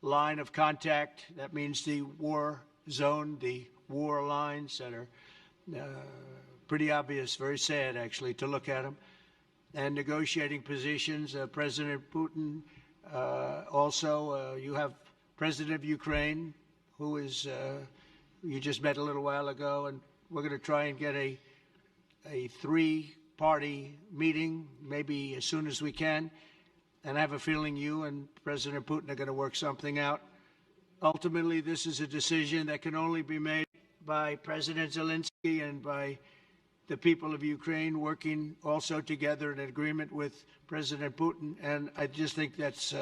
line of contact. That means the war zone, the war lines that are pretty obvious, very sad actually to look at them, and negotiating positions. President Putin, also you have President of Ukraine, who is, you just met a little while ago, and we're going to try and get a three-party meeting, maybe as soon as we can. And I have a feeling you and President Putin are going to work something out. Ultimately, this is a decision that can only be made by President Zelenskyy and by the people of Ukraine working also together in agreement with President Putin. And I just think that's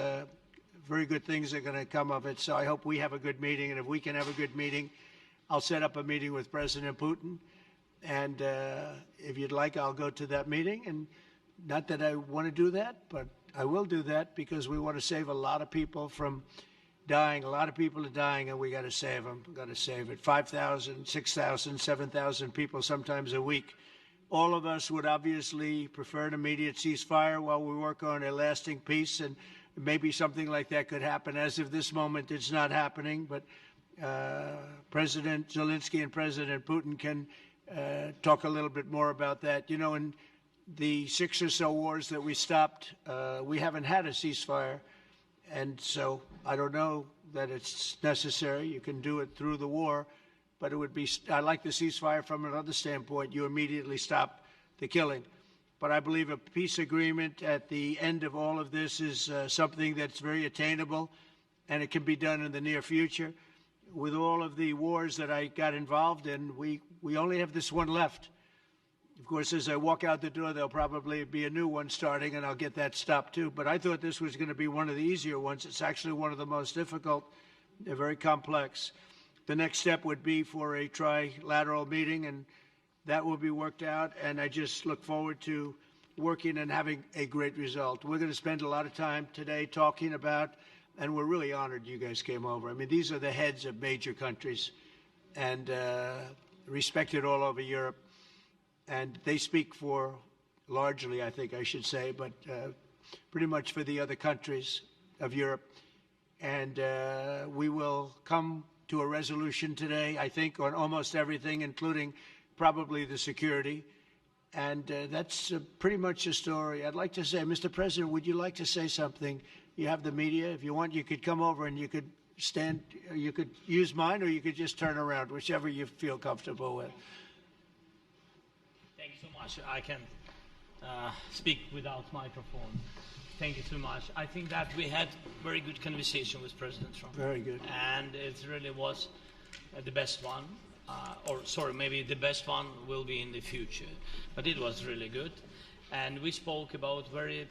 very good things are going to come of it. So I hope we have a good meeting. And if we can have a good meeting, I'll set up a meeting with President Putin. And if you'd like, I'll go to that meeting. And not that I want to do that, but I will do that because we want to save a lot of people from dying. A lot of people are dying, and we got to save them. We got to save it. 5,000, 6,000, 7,000 people sometimes a week. All of us would obviously prefer an immediate ceasefire while we work on a lasting peace, and maybe something like that could happen. As of this moment, it's not happening, but President Zelenskyy and President Putin can talk a little bit more about that. You know, in the 6 or so wars that we stopped, we haven't had a ceasefire. And so I don't know that it's necessary. You can do it through the war, but it would be, I like the ceasefire from another standpoint. You immediately stop the killing. But I believe a peace agreement at the end of all of this is something that's very attainable, and it can be done in the near future. With all of the wars that I got involved in, we only have this one left. Of course, as I walk out the door, there'll probably be a new one starting, and I'll get that stopped too. But I thought this was going to be one of the easier ones. It's actually one of the most difficult. They're very complex. The next step would be for a trilateral meeting, and that will be worked out. And I just look forward to working and having a great result. We're going to spend a lot of time today talking about, and we're really honored you guys came over. I mean, these are the heads of major countries and respected all over Europe. And they speak for, largely, I think I should say, but pretty much for the other countries of Europe. And we will come to a resolution today, I think, on almost everything, including probably the security. And that's pretty much the story. I'd like to say, Mr. President, would you like to say something? You have the media. If you want, you could come over and you could stand, you could use mine, or you could just turn around, whichever you feel comfortable with. Thank you so much. I can speak without microphone. Thank you so much. I think that we had very good conversation with President Trump. Very good. And it really was the best one. Or sorry, maybe the best one will be in the future. But it was really good. And we spoke about very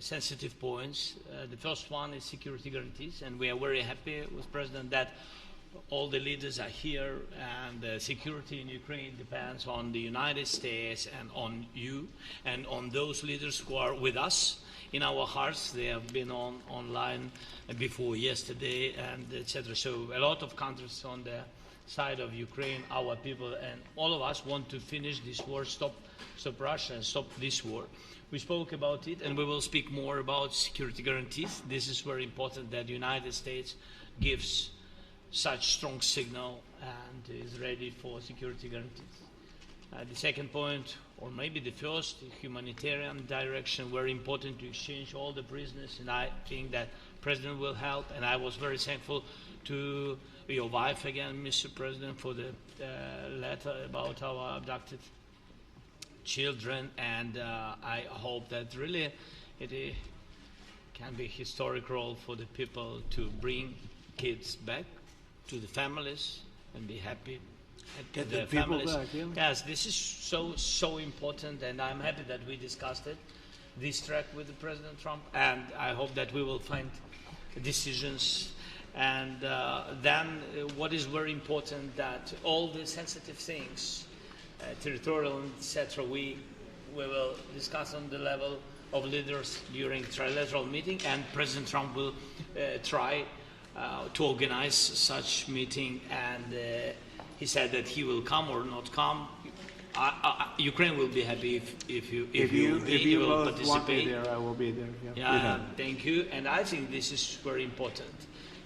sensitive points. The first one is security guarantees. And we are very happy with President that all the leaders are here, and the security in Ukraine depends on the United States and on you and on those leaders who are with us in our hearts. They have been online before yesterday, and etc. So a lot of countries on the side of Ukraine, our people, and all of us want to finish this war, stop Russia and stop this war. We spoke about it, and we will speak more about security guarantees. This is very important that the United States gives such strong signal and is ready for security guarantees. The second point, or maybe the first, humanitarian direction, very important to exchange all the prisoners, and I think that President will help. And I was very thankful to your wife again, Mr. President, for the letter about our abducted children, and I hope that really it can be a historic role for the people to bring kids back to the families and be happy. Get the people back, yeah. Yes, this is so important, and I'm happy that we discussed it, this track with the President Trump, and I hope that we will find decisions. And then what is very important, that all the sensitive things, territorial, etc., we will discuss on the level of leaders during trilateral meeting, and President Trump will try to organize such meeting, and he said that he will come or not come. Ukraine will be happy if you will both participate. Want me there, I will be there. Yeah, thank you. And I think this is very important.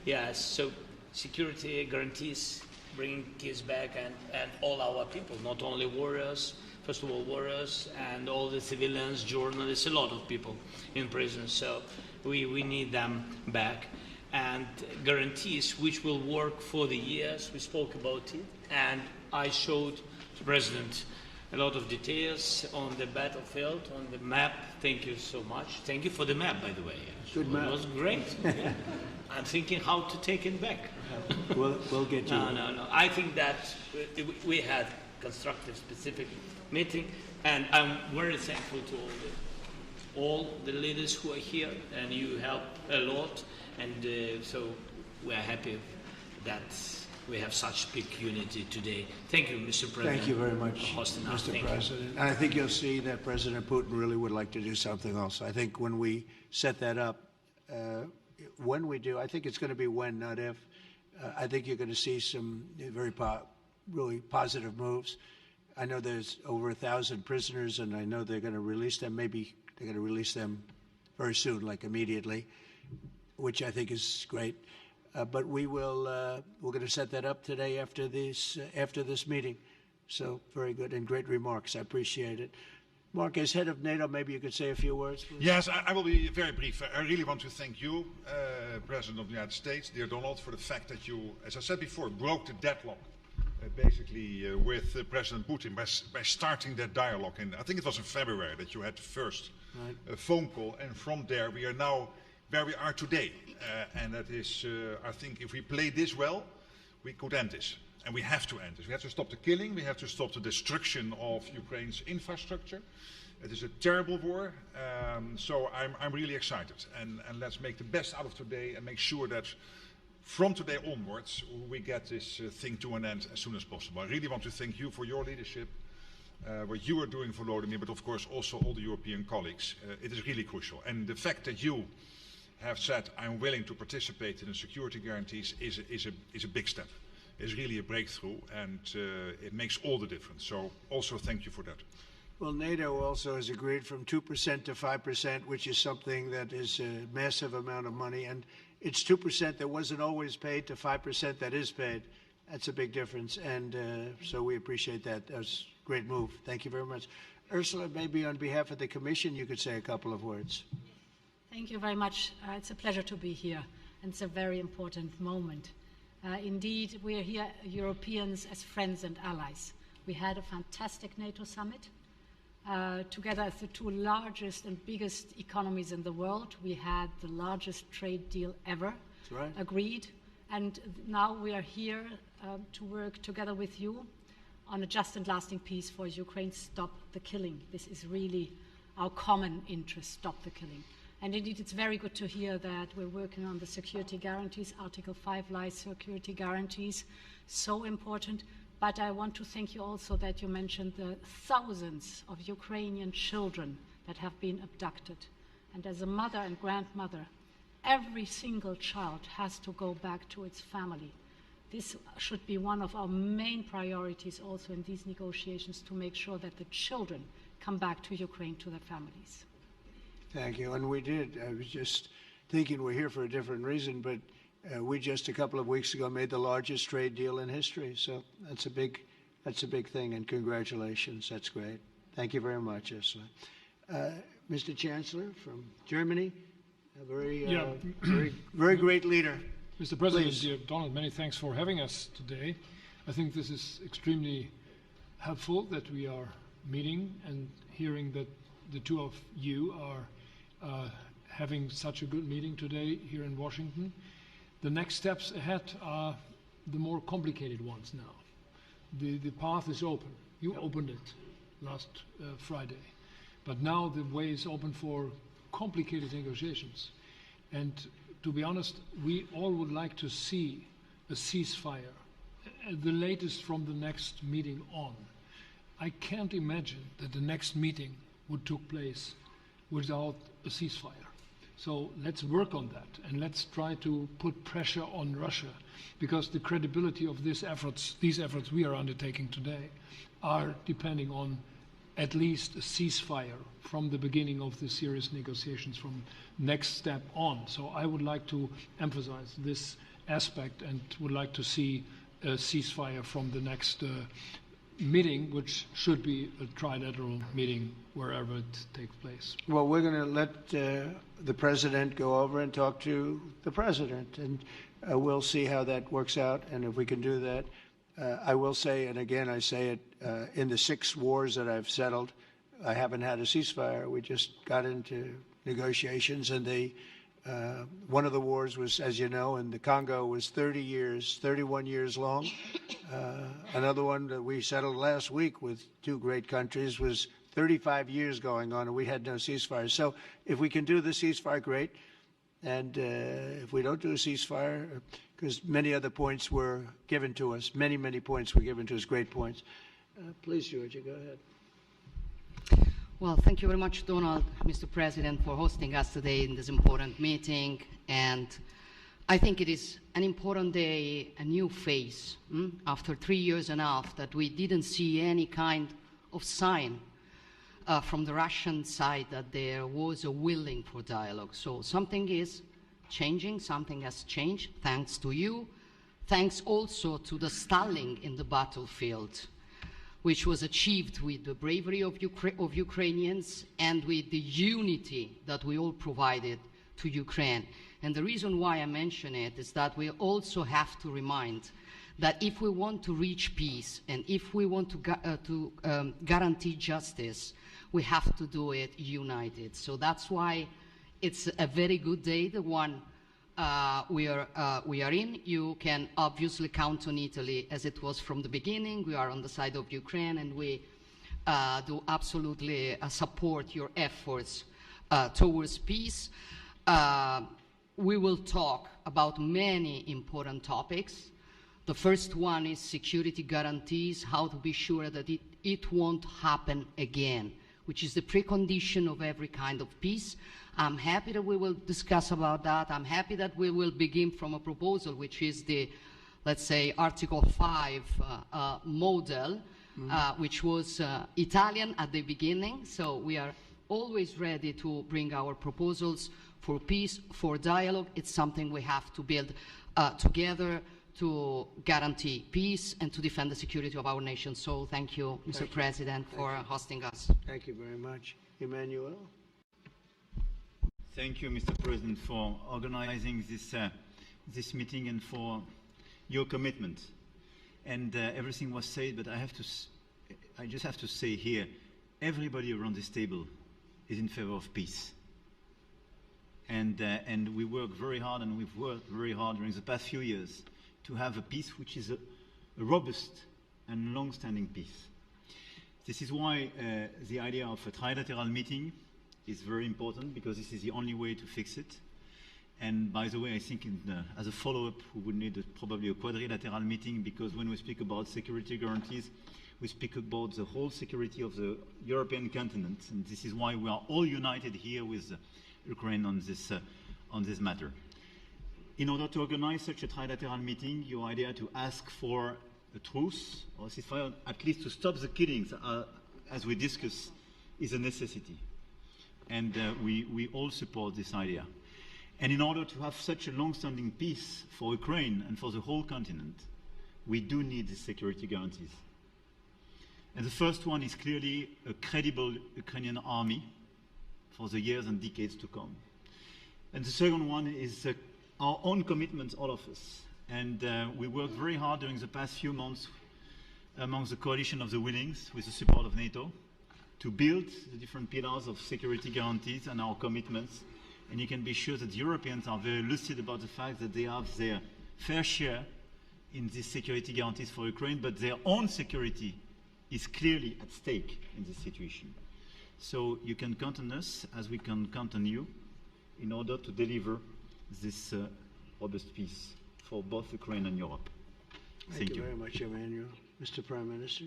Yes, so security guarantees bringing kids back and all our people, not only warriors, first of all warriors and all the civilians, journalists, a lot of people in prison. So we need them back. And guarantees which will work for the years, we spoke about it, and I showed the President a lot of details on the battlefield, on the map. Thank you so much. Thank you for the map, by the way. Good map. It was great. Yeah. I'm thinking how to take it back. We'll get you. No. I think that we had constructive, specific meeting, and I'm very thankful to all the leaders who are here, and you help a lot, and so we are happy that we have such big unity today. Thank you, Mr. President. Thank you very much, for hosting us. Mr. President. And I think you'll see that President Putin really would like to do something else. I think when we set that up, when we do, I think it's going to be when, not if. I think you're going to see some really positive moves. I know there's over 1,000 prisoners, and I know they're going to release them. Maybe they're going to release them very soon, like immediately, which I think is great. But we're going to set that up today after this meeting. So very good and great remarks. I appreciate it. Mark, as head of NATO, maybe you could say a few words, please. Yes, I will be very brief. I really want to thank you, President of the United States, dear Donald, for the fact that you, as I said before, broke the deadlock basically with President Putin by starting that dialogue. And I think it was in February that you had the first phone call, and from there we are now where we are today. And that is, I think, if we play this well, we could end this. And we have to end this. We have to stop the killing. We have to stop the destruction of Ukraine's infrastructure. It is a terrible war. So I'm really excited. And let's make the best out of today and make sure that from today onwards, we get this thing to an end as soon as possible. I really want to thank you for your leadership, what you are doing for Volodymyr, but of course also all the European colleagues. It is really crucial. And the fact that you have said, I'm willing to participate in the security guarantees is a big step. It's really a breakthrough, and it makes all the difference. So also thank you for that. Well, NATO also has agreed from 2% to 5%, which is something that is a massive amount of money. And it's 2% that wasn't always paid to 5% that is paid. That's a big difference. And so we appreciate that. That was a great move. Thank you very much. Ursula, maybe on behalf of the Commission, you could say a couple of words. Thank you very much. It's a pleasure to be here, and it's a very important moment. Indeed, we are here, Europeans, as friends and allies. We had a fantastic NATO summit. Together as the two largest and biggest economies in the world, we had the largest trade deal ever agreed. And now we are here to work together with you on a just and lasting peace for Ukraine. Stop the killing. This is really our common interest, stop the killing. And indeed, it's very good to hear that we're working on the security guarantees, Article 5 lies security guarantees, so important. But I want to thank you also that you mentioned the thousands of Ukrainian children that have been abducted. And as a mother and grandmother, every single child has to go back to its family. This should be one of our main priorities also in these negotiations, to make sure that the children come back to Ukraine, to their families. Thank you. And we did. I was just thinking we're here for a different reason, but we just a couple of weeks ago made the largest trade deal in history. So that's a big thing, and congratulations. That's great. Thank you very much, Ursula. Mr. Chancellor from Germany, a very great leader. Mr. President, Please. dear Donald, many thanks for having us today. I think this is extremely helpful that we are meeting and hearing that the two of you are having such a good meeting today here in Washington. The next steps ahead are the more complicated ones now. The path is open. You opened it last Friday. But now the way is open for complicated negotiations. And to be honest, we all would like to see a ceasefire, the latest from the next meeting on. I can't imagine that the next meeting would take place without a ceasefire. So let's work on that, and let's try to put pressure on Russia, because the credibility of these efforts we are undertaking today are depending on at least a ceasefire from the beginning of the serious negotiations from next step on. So I would like to emphasize this aspect and would like to see a ceasefire from the next meeting, which should be a trilateral meeting wherever it takes place. Well, we're going to let the president go over and talk to the president, and we'll see how that works out, and if we can do that. I will say, and again I say it, in the 6 wars that I've settled, I haven't had a ceasefire. We just got into negotiations, and one of the wars was, as you know, in the Congo was 31 years long. Another one that we settled last week with 2 great countries was 35 years going on, and we had no ceasefire. So if we can do the ceasefire, great. And if we don't do a ceasefire, because many other points were given to us, many points were given to us, great points. Please, Georgia, go ahead. Well, thank you very much, Donald, Mr. President, for hosting us today in this important meeting. And I think it is an important day, a new phase, after 3 years and a half that we didn't see any kind of sign from the Russian side that there was a willing for dialogue. So something is changing, something has changed, thanks to you. Thanks also to the stalling in the battlefield, which was achieved with the bravery of Ukrainians and with the unity that we all provided to Ukraine. And the reason why I mention it is that we also have to remind that if we want to reach peace and if we want to guarantee justice, we have to do it united. So that's why it's a very good day, the one we are in. You can obviously count on Italy as it was from the beginning. We are on the side of Ukraine, and we do absolutely support your efforts towards peace. We will talk about many important topics. The first one is security guarantees, how to be sure that it won't happen again, which is the precondition of every kind of peace. I'm happy that we will discuss about that. I'm happy that we will begin from a proposal, which is the, let's say, Article 5 model, which was Italian at the beginning. So we are always ready to bring our proposals for peace, for dialogue. It's something we have to build together to guarantee peace and to defend the security of our nation. So thank you, Mr. President, for hosting us. Thank you very much. Emmanuel? Thank you, Mr. President, for organizing this meeting and for your commitment. And everything was said, but I just have to say here, everybody around this table is in favor of peace. And we work very hard, and we've worked very hard during the past few years to have a peace which is a robust and long-standing peace. This is why the idea of a trilateral meeting is very important, because this is the only way to fix it. And by the way, I think as a follow-up, we would need probably a quadrilateral meeting, because when we speak about security guarantees, we speak about the whole security of the European continent. And this is why we are all united here with Ukraine on this matter. In order to organize such a trilateral meeting, your idea to ask for a truce or ceasefire, at least to stop the killings, as we discussed, is a necessity. And we all support this idea. And in order to have such a long-standing peace for Ukraine and for the whole continent, we do need the security guarantees. And the first one is clearly a credible Ukrainian army for the years and decades to come. And the second one is our own commitments, all of us. And we worked very hard during the past few months amongst the coalition of the willings, with the support of NATO, to build the different pillars of security guarantees and our commitments. And you can be sure that the Europeans are very lucid about the fact that they have their fair share in these security guarantees for Ukraine, but their own security is clearly at stake in this situation. So you can count on us, as we can count on you, in order to deliver this robust peace for both Ukraine and Europe. Thank you very much, Emmanuel. Mr. Prime Minister?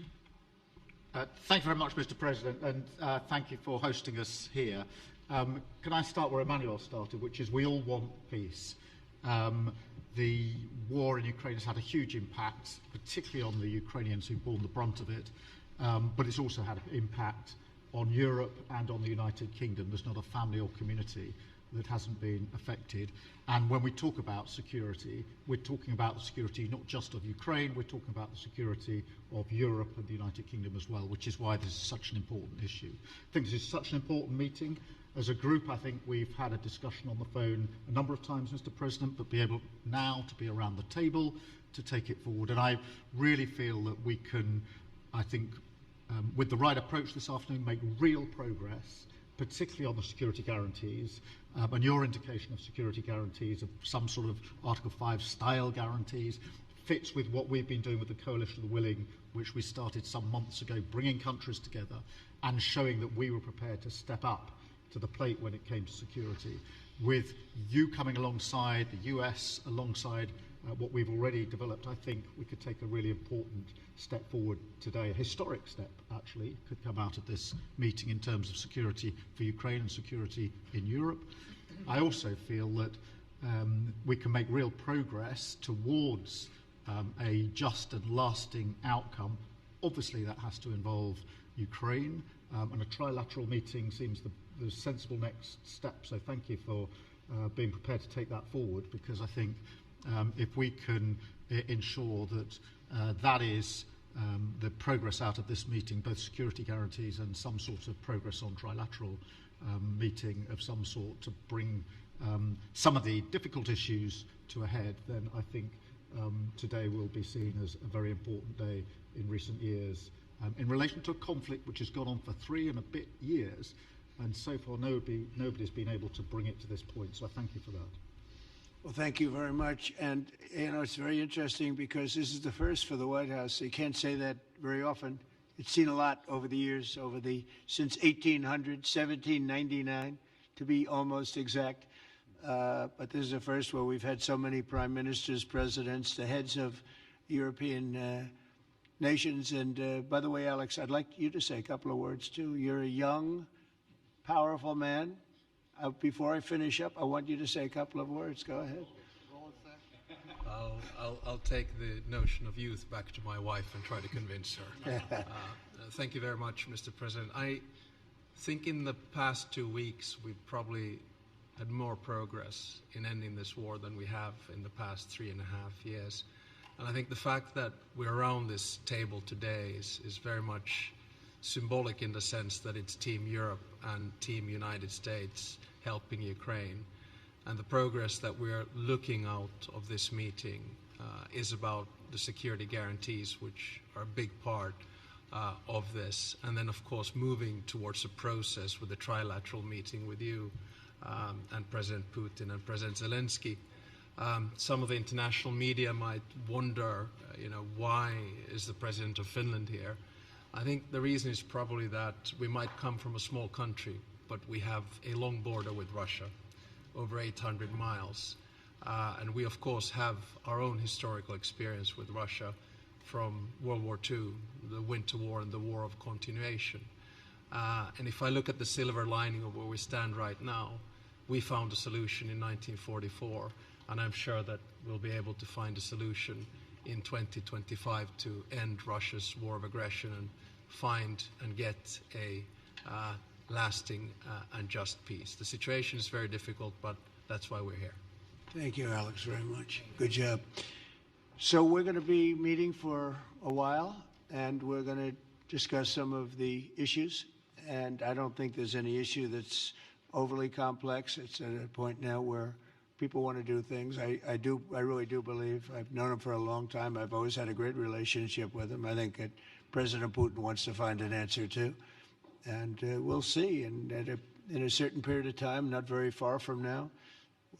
Thank you very much, Mr. President, and thank you for hosting us here. Can I start where Emmanuel started, which is we all want peace. The war in Ukraine has had a huge impact, particularly on the Ukrainians who've borne the brunt of it, but it's also had an impact on Europe and on the United Kingdom. There's not a family or community that hasn't been affected. And when we talk about security, we're talking about the security not just of Ukraine, we're talking about the security of Europe and the United Kingdom as well, which is why this is such an important issue. I think this is such an important meeting. As a group, I think we've had a discussion on the phone a number of times, Mr. President, but be able now to be around the table to take it forward. And I really feel that we can, I think, with the right approach this afternoon, make real progress, particularly on the security guarantees, and your indication of security guarantees, of some sort of Article 5 style guarantees, fits with what we've been doing with the Coalition of the Willing, which we started some months ago, bringing countries together and showing that we were prepared to step up to the plate when it came to security. With you coming alongside, the US alongside what we've already developed, I think we could take a really important step forward today. A historic step, actually, could come out of this meeting in terms of security for Ukraine and security in Europe. I also feel that we can make real progress towards a just and lasting outcome. Obviously, that has to involve Ukraine, and a trilateral meeting seems the sensible next step. So thank you for being prepared to take that forward, because I think if we can ensure that that is the progress out of this meeting, both security guarantees and some sort of progress on trilateral meeting of some sort to bring some of the difficult issues to a head, then I think today will be seen as a very important day in recent years in relation to a conflict which has gone on for 3 and a bit years, and so far nobody's been able to bring it to this point. So I thank you for that. Well, thank you very much. And, you know, it's very interesting because this is the first for the White House. You can't say that very often. It's seen a lot over the years, since 1800, 1799, to be almost exact. But this is the first where we've had so many prime ministers, presidents, the heads of European nations. And by the way, Alex, I'd like you to say a couple of words, too. You're a young, powerful man. Before I finish up, I want you to say a couple of words. Go ahead. I'll take the notion of youth back to my wife and try to convince her. Thank you very much, Mr. President. I think in the past 2 weeks, we've probably had more progress in ending this war than we have in the past 3.5 years. And I think the fact that we're around this table today is very much symbolic in the sense that it's Team Europe and Team United States helping Ukraine. And the progress that we're looking out of this meeting is about the security guarantees, which are a big part of this. And then, of course, moving towards a process with a trilateral meeting with you and President Putin and President Zelenskyy. Some of the international media might wonder, why is the President of Finland here? I think the reason is probably that we might come from a small country, but we have a long border with Russia, over 800 miles. And we, of course, have our own historical experience with Russia from World War II, the Winter War and the War of Continuation. And if I look at the silver lining of where we stand right now, we found a solution in 1944, and I'm sure that we'll be able to find a solution in 2025 to end Russia's war of aggression and find and get a lasting and just peace. The situation is very difficult, but that's why we're here. Thank you, Alex, very much. Good job. So we're going to be meeting for a while, and we're going to discuss some of the issues. And I don't think there's any issue that's overly complex. It's at a point now where people want to do things. I really do believe. I've known him for a long time. I've always had a great relationship with him. I think that President Putin wants to find an answer too. And we'll see. And in a certain period of time, not very far from now,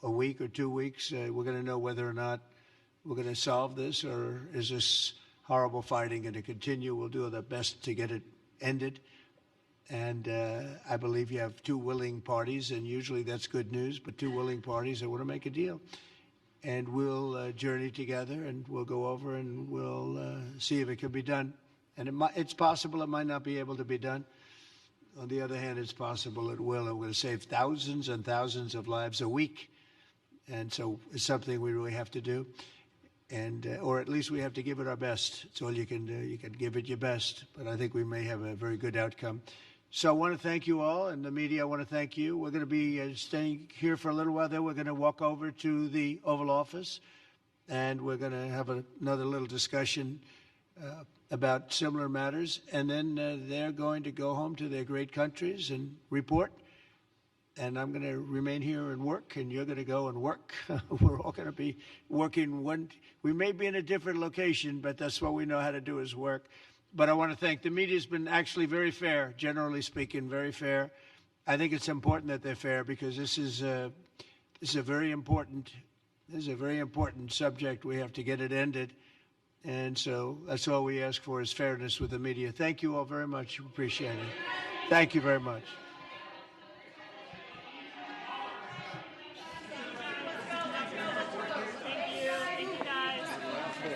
a week or 2 weeks, we're going to know whether or not we're going to solve this, or is this horrible fighting going to continue? We'll do our best to get it ended. And I believe you have two willing parties, and usually that's good news, but two willing parties that want to make a deal. And we'll journey together, and we'll go over, and we'll see if it can be done. And it's possible it might not be able to be done. On the other hand, it's possible it will. It will save thousands and thousands of lives a week. And so it's something we really have to do. And or at least we have to give it our best. It's all you can do. You can give it your best. But I think we may have a very good outcome. So I want to thank you all, and the media, I want to thank you. We're going to be staying here for a little while. Then we're going to walk over to the Oval Office, and we're going to have another little discussion about similar matters. And then they're going to go home to their great countries and report. And I'm going to remain here and work, and you're going to go and work. We're all going to be working we may be in a different location, but that's what we know how to do is work. But I want to thank the media. Has been actually very fair, generally speaking, very fair. I think it's important that they're fair because this is a very important subject. We have to get it ended, and so that's all we ask for is fairness with the media. Thank you all very much. Appreciate it. Thank you very much.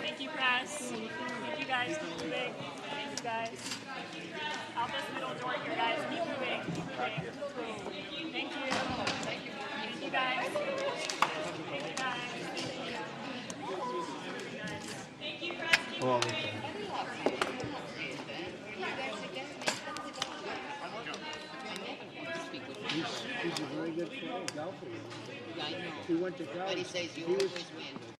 Thank you, press. Thank you, guys. Keep moving. Thank you, guys. Out this middle door here, guys. Keep moving. Keep moving. Thank you. Thank you, guys. Thank you, guys. Thank you, press. All the time. He's a very good player, golfer. Yeah, I know. He went to college. But he says you He was- always win.